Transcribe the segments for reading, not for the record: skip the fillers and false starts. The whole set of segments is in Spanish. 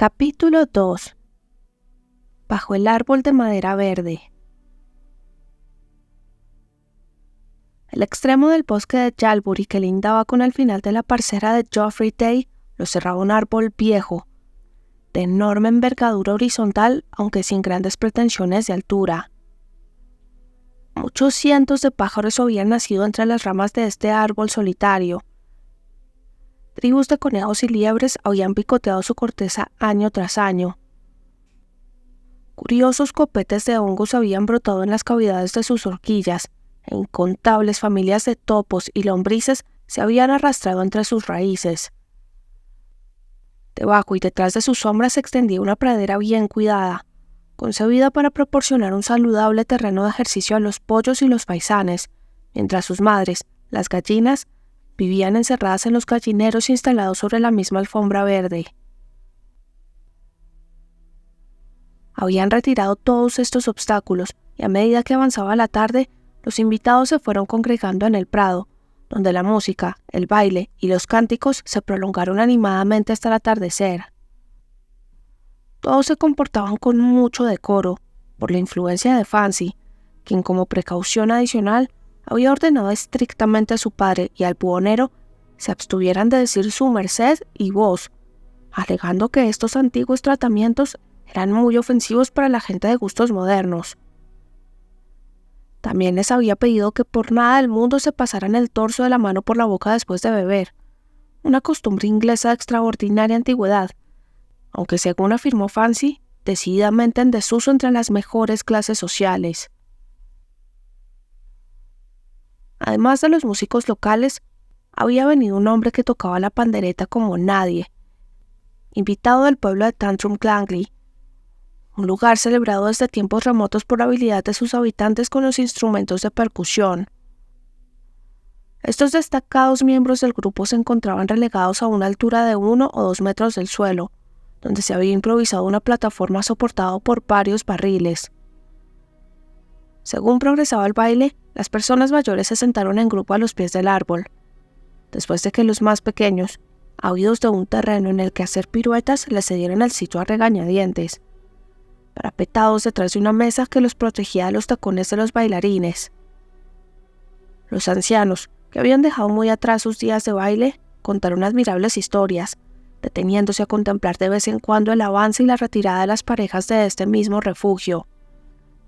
Capítulo 2. Bajo el árbol de madera verde. El extremo del bosque de Yalbury que lindaba con el final de la parcela de Joffrey Day lo cerraba un árbol viejo, de enorme envergadura horizontal, aunque sin grandes pretensiones de altura. Muchos cientos de pájaros habían nacido entre las ramas de este árbol solitario. Tribus de conejos y liebres habían picoteado su corteza año tras año. Curiosos copetes de hongos habían brotado en las cavidades de sus horquillas, e incontables familias de topos y lombrices se habían arrastrado entre sus raíces. Debajo y detrás de sus sombras se extendía una pradera bien cuidada, concebida para proporcionar un saludable terreno de ejercicio a los pollos y los faisanes, mientras sus madres, las gallinas, vivían encerradas en los gallineros instalados sobre la misma alfombra verde. Habían retirado todos estos obstáculos, y a medida que avanzaba la tarde, los invitados se fueron congregando en el prado, donde la música, el baile y los cánticos se prolongaron animadamente hasta el atardecer. Todos se comportaban con mucho decoro, por la influencia de Fancy, quien como precaución adicional había ordenado estrictamente a su padre y al buhonero se abstuvieran de decir su merced y vos, alegando que estos antiguos tratamientos eran muy ofensivos para la gente de gustos modernos. También les había pedido que por nada del mundo se pasaran el torso de la mano por la boca después de beber, una costumbre inglesa de extraordinaria antigüedad, aunque según afirmó Fancy, decididamente en desuso entre las mejores clases sociales. Además de los músicos locales, había venido un hombre que tocaba la pandereta como nadie, invitado del pueblo de Tantrum Clangley, un lugar celebrado desde tiempos remotos por la habilidad de sus habitantes con los instrumentos de percusión. Estos destacados miembros del grupo se encontraban relegados a una altura de 1 o 2 metros del suelo, donde se había improvisado una plataforma soportada por varios barriles. Según progresaba el baile, las personas mayores se sentaron en grupo a los pies del árbol, después de que los más pequeños, ávidos de un terreno en el que hacer piruetas, les cedieran el sitio a regañadientes, parapetados detrás de una mesa que los protegía de los tacones de los bailarines. Los ancianos, que habían dejado muy atrás sus días de baile, contaron admirables historias, deteniéndose a contemplar de vez en cuando el avance y la retirada de las parejas de este mismo refugio.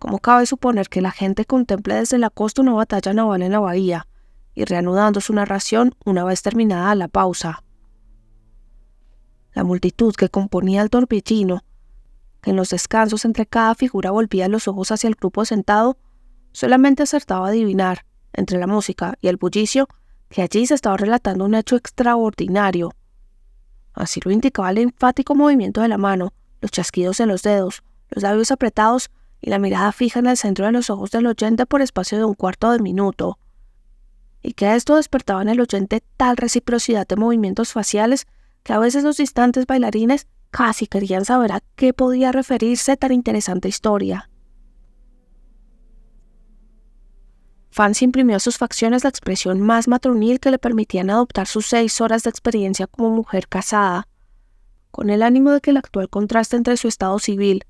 ¿Cómo cabe suponer que la gente contemple desde la costa una batalla naval en la bahía, y reanudando su narración una vez terminada la pausa? La multitud que componía el torbellino, que en los descansos entre cada figura volvía los ojos hacia el grupo sentado, solamente acertaba a adivinar, entre la música y el bullicio, que allí se estaba relatando un hecho extraordinario. Así lo indicaba el enfático movimiento de la mano, los chasquidos en los dedos, los labios apretados y la mirada fija en el centro de los ojos del oyente por espacio de un cuarto de minuto, y que esto despertaba en el oyente tal reciprocidad de movimientos faciales que a veces los distantes bailarines casi querían saber a qué podía referirse tan interesante historia. Fancy imprimió a sus facciones la expresión más matronil que le permitían adoptar sus 6 horas de experiencia como mujer casada, con el ánimo de que el actual contraste entre su estado civil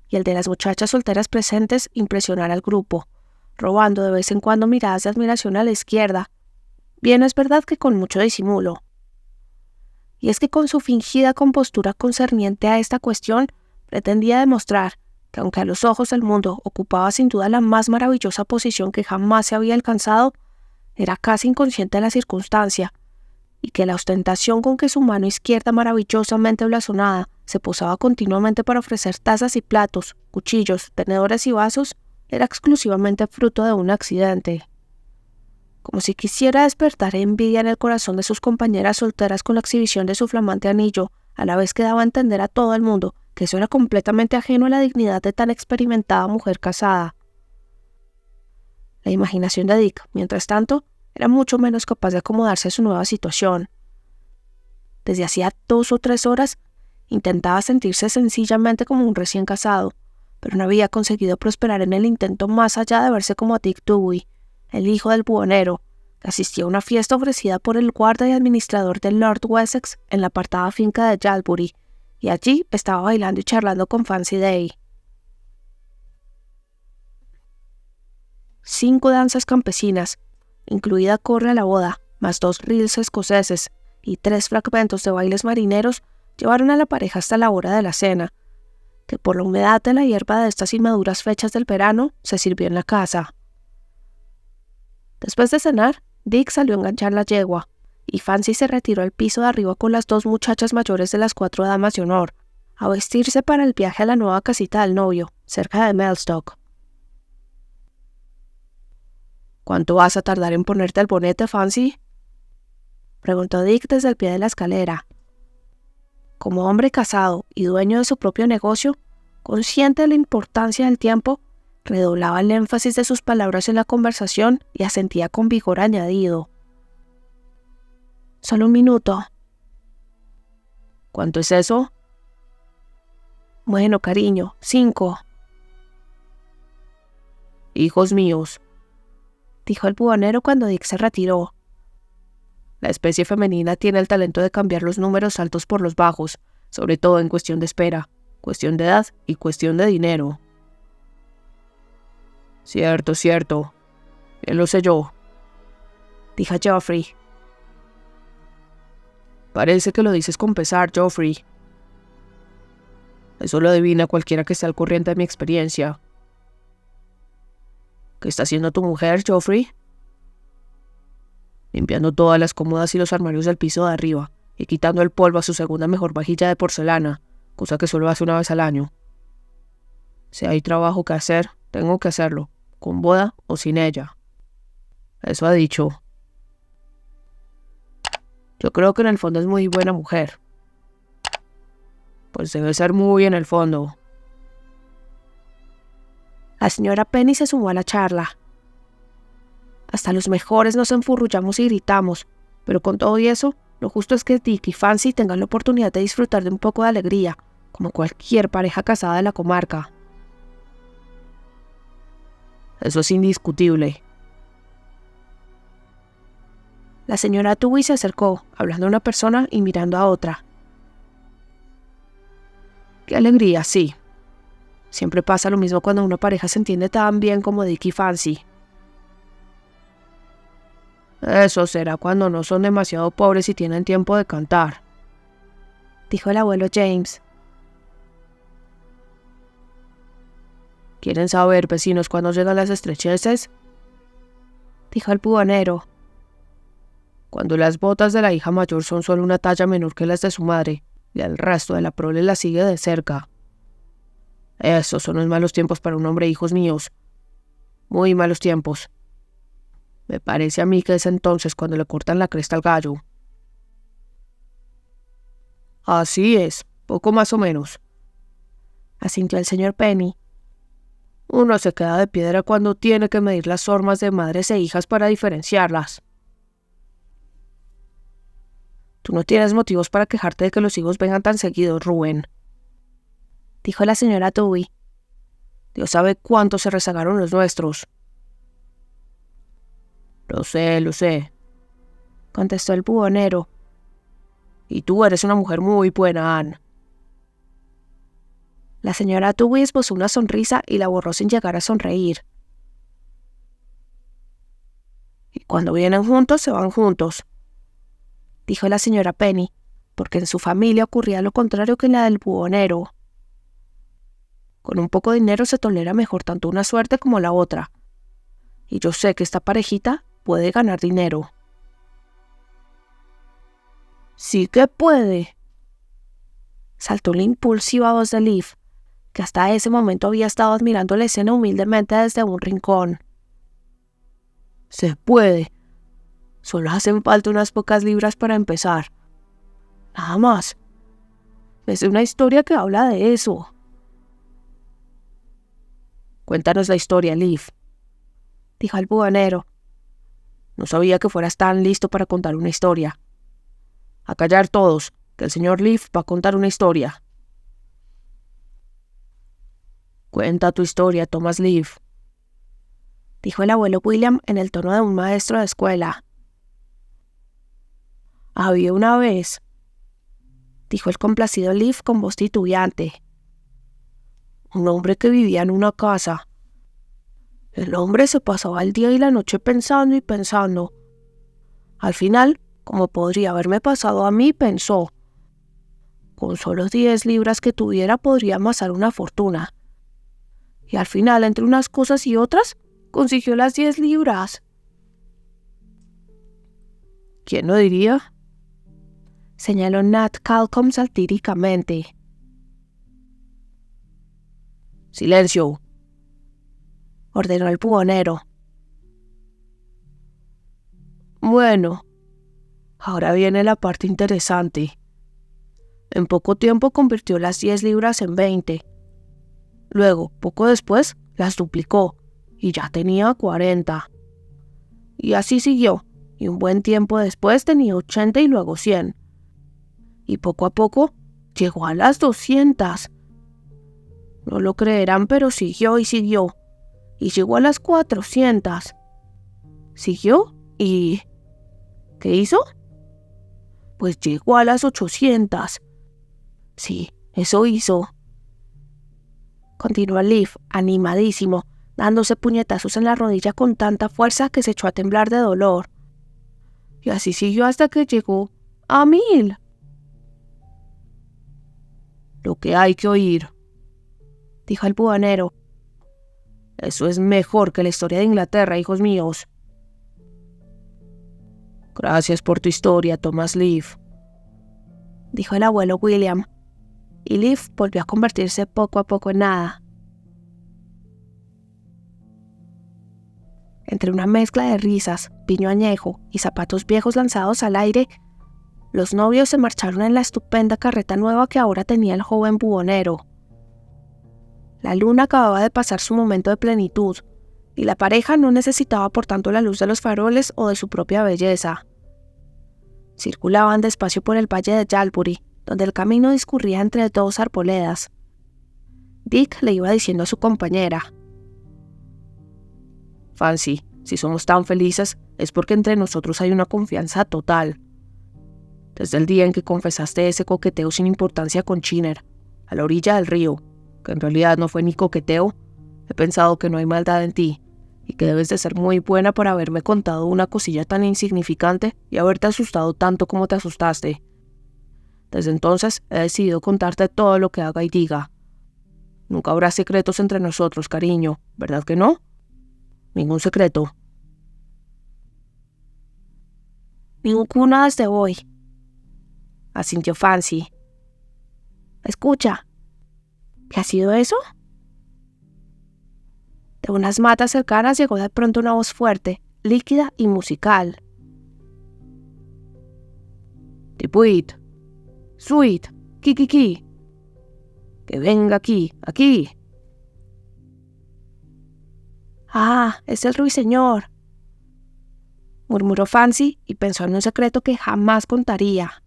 y el de las muchachas solteras presentes impresionara al grupo, robando de vez en cuando miradas de admiración a la izquierda, bien es verdad que con mucho disimulo. Y es que con su fingida compostura concerniente a esta cuestión, pretendía demostrar que aunque a los ojos del mundo ocupaba sin duda la más maravillosa posición que jamás se había alcanzado, era casi inconsciente de la circunstancia, y que la ostentación con que su mano izquierda maravillosamente blasonada se posaba continuamente para ofrecer tazas y platos, cuchillos, tenedores y vasos, era exclusivamente fruto de un accidente. Como si quisiera despertar envidia en el corazón de sus compañeras solteras con la exhibición de su flamante anillo, a la vez que daba a entender a todo el mundo que eso era completamente ajeno a la dignidad de tan experimentada mujer casada. La imaginación de Dick, mientras tanto, era mucho menos capaz de acomodarse a su nueva situación. Desde hacía 2 o 3 horas, intentaba sentirse sencillamente como un recién casado, pero no había conseguido prosperar en el intento más allá de verse como Dick Dewey, el hijo del buhonero, que asistía a una fiesta ofrecida por el guarda y administrador de Lord Wessex en la apartada finca de Yalbury, y allí estaba bailando y charlando con Fancy Day. 5 danzas campesinas, incluida Corre a la boda, más 2 reels escoceses y 3 fragmentos de bailes marineros, llevaron a la pareja hasta la hora de la cena, que por la humedad de la hierba de estas inmaduras fechas del verano se sirvió en la casa. Después de cenar, Dick salió a enganchar la yegua, y Fancy se retiró al piso de arriba con las 2 muchachas mayores de las 4 damas de honor, a vestirse para el viaje a la nueva casita del novio, cerca de Mellstock. ¿Cuánto vas a tardar en ponerte el bonete, Fancy?, preguntó Dick desde el pie de la escalera. Como hombre casado y dueño de su propio negocio, consciente de la importancia del tiempo, redoblaba el énfasis de sus palabras en la conversación y asentía con vigor añadido. «Solo un minuto». «¿Cuánto es eso?» «Bueno, cariño, 5». «Hijos míos», dijo el buhonero cuando Dick se retiró. «La especie femenina tiene el talento de cambiar los números altos por los bajos, sobre todo en cuestión de espera, cuestión de edad y cuestión de dinero». «Cierto, cierto. Bien lo sé yo», dijo Geoffrey. «Parece que lo dices con pesar, Geoffrey. Eso lo adivina cualquiera que esté al corriente de mi experiencia». «¿Qué está haciendo tu mujer, Geoffrey?» «Limpiando todas las cómodas y los armarios del piso de arriba, y quitando el polvo a su segunda mejor vajilla de porcelana, cosa que solo hace una vez al año. Si hay trabajo que hacer, tengo que hacerlo, con boda o sin ella. Eso ha dicho. Yo creo que en el fondo es muy buena mujer». «Pues debe ser muy en el fondo». La señora Penny se sumó a la charla. «Hasta los mejores nos enfurrullamos y gritamos, pero con todo y eso, lo justo es que Dick y Fancy tengan la oportunidad de disfrutar de un poco de alegría, como cualquier pareja casada de la comarca». «Eso es indiscutible». La señora Tubby se acercó, hablando a una persona y mirando a otra. «Qué alegría, sí. Siempre pasa lo mismo cuando una pareja se entiende tan bien como Dick y Fancy». «Eso será cuando no son demasiado pobres y tienen tiempo de cantar», dijo el abuelo James. «¿Quieren saber, vecinos, cuándo llegan las estrecheces?», dijo el buhonero. «Cuando las botas de la hija mayor son solo una talla menor que las de su madre, y el resto de la prole la sigue de cerca. Esos son los malos tiempos para un hombre, hijos míos. Muy malos tiempos. Me parece a mí que es entonces cuando le cortan la cresta al gallo». «Así es, poco más o menos», asintió el señor Penny. «Uno se queda de piedra cuando tiene que medir las formas de madres e hijas para diferenciarlas». «Tú no tienes motivos para quejarte de que los hijos vengan tan seguidos, Rubén», dijo la señora Tubby. «Dios sabe cuánto se rezagaron los nuestros». Lo sé», contestó el buhonero. «Y tú eres una mujer muy buena, Anne». La señora Tubby esbozó una sonrisa y la borró sin llegar a sonreír. «Y cuando vienen juntos, se van juntos», dijo la señora Penny, porque en su familia ocurría lo contrario que en la del buhonero. «Con un poco de dinero se tolera mejor tanto una suerte como la otra. Y yo sé que esta parejita puede ganar dinero». «Sí que puede», saltó la impulsiva voz de Liv, que hasta ese momento había estado admirando la escena humildemente desde un rincón. «Se puede. Solo hacen falta unas pocas libras para empezar. Nada más. Es una historia que habla de eso». «Cuéntanos la historia, Liv», dijo el buhonero. «No sabía que fueras tan listo para contar una historia. A callar todos, que el señor Liv va a contar una historia». «Cuenta tu historia, Thomas Liv», dijo el abuelo William en el tono de un maestro de escuela. «Había una vez», dijo el complacido Leaf con voz titubeante. Un hombre que vivía en una casa. El hombre se pasaba el día y la noche pensando y pensando. Al final, como podría haberme pasado a mí, pensó. Con solo 10 libras que tuviera podría amasar una fortuna. Y al final, entre unas cosas y otras, consiguió las 10 libras. ¿Quién lo diría? Señaló Nat Calcom satíricamente. Silencio, ordenó el buhonero. Bueno, ahora viene la parte interesante. En poco tiempo convirtió las 10 libras en 20. Luego, poco después, las duplicó y ya tenía 40. Y así siguió, y un buen tiempo después tenía 80 y luego 100. Y poco a poco llegó a las 200. No lo creerán, pero siguió y siguió. Y llegó a las 400. Siguió y... ¿qué hizo? Pues llegó a las 800. Sí, eso hizo. Continuó Leaf, animadísimo, dándose puñetazos en la rodilla con tanta fuerza que se echó a temblar de dolor. Y así siguió hasta que llegó a 1000. Lo que hay que oír, dijo el buhonero. Eso es mejor que la historia de Inglaterra, hijos míos. Gracias por tu historia, Thomas Leaf, dijo el abuelo William, y Leaf volvió a convertirse poco a poco en nada. Entre una mezcla de risas, piño añejo y zapatos viejos lanzados al aire, los novios se marcharon en la estupenda carreta nueva que ahora tenía el joven buhonero. La luna acababa de pasar su momento de plenitud, y la pareja no necesitaba por tanto la luz de los faroles o de su propia belleza. Circulaban despacio por el valle de Yalbury, donde el camino discurría entre 2 arboledas. Dick le iba diciendo a su compañera: Fancy, si somos tan felices es porque entre nosotros hay una confianza total. Desde el día en que confesaste ese coqueteo sin importancia con Chiner, a la orilla del río, que en realidad no fue ni coqueteo, he pensado que no hay maldad en ti, y que debes de ser muy buena por haberme contado una cosilla tan insignificante y haberte asustado tanto como te asustaste. Desde entonces he decidido contarte todo lo que haga y diga. Nunca habrá secretos entre nosotros, cariño, ¿verdad que no? Ningún secreto. Ninguno desde hoy, asintió Fancy. Escucha, ¿qué ha sido eso? De unas matas cercanas llegó de pronto una voz fuerte, líquida y musical. Tipuit, Sweet, Kikiki. Que venga aquí, aquí. Ah, es el ruiseñor, murmuró Fancy y pensó en un secreto que jamás contaría.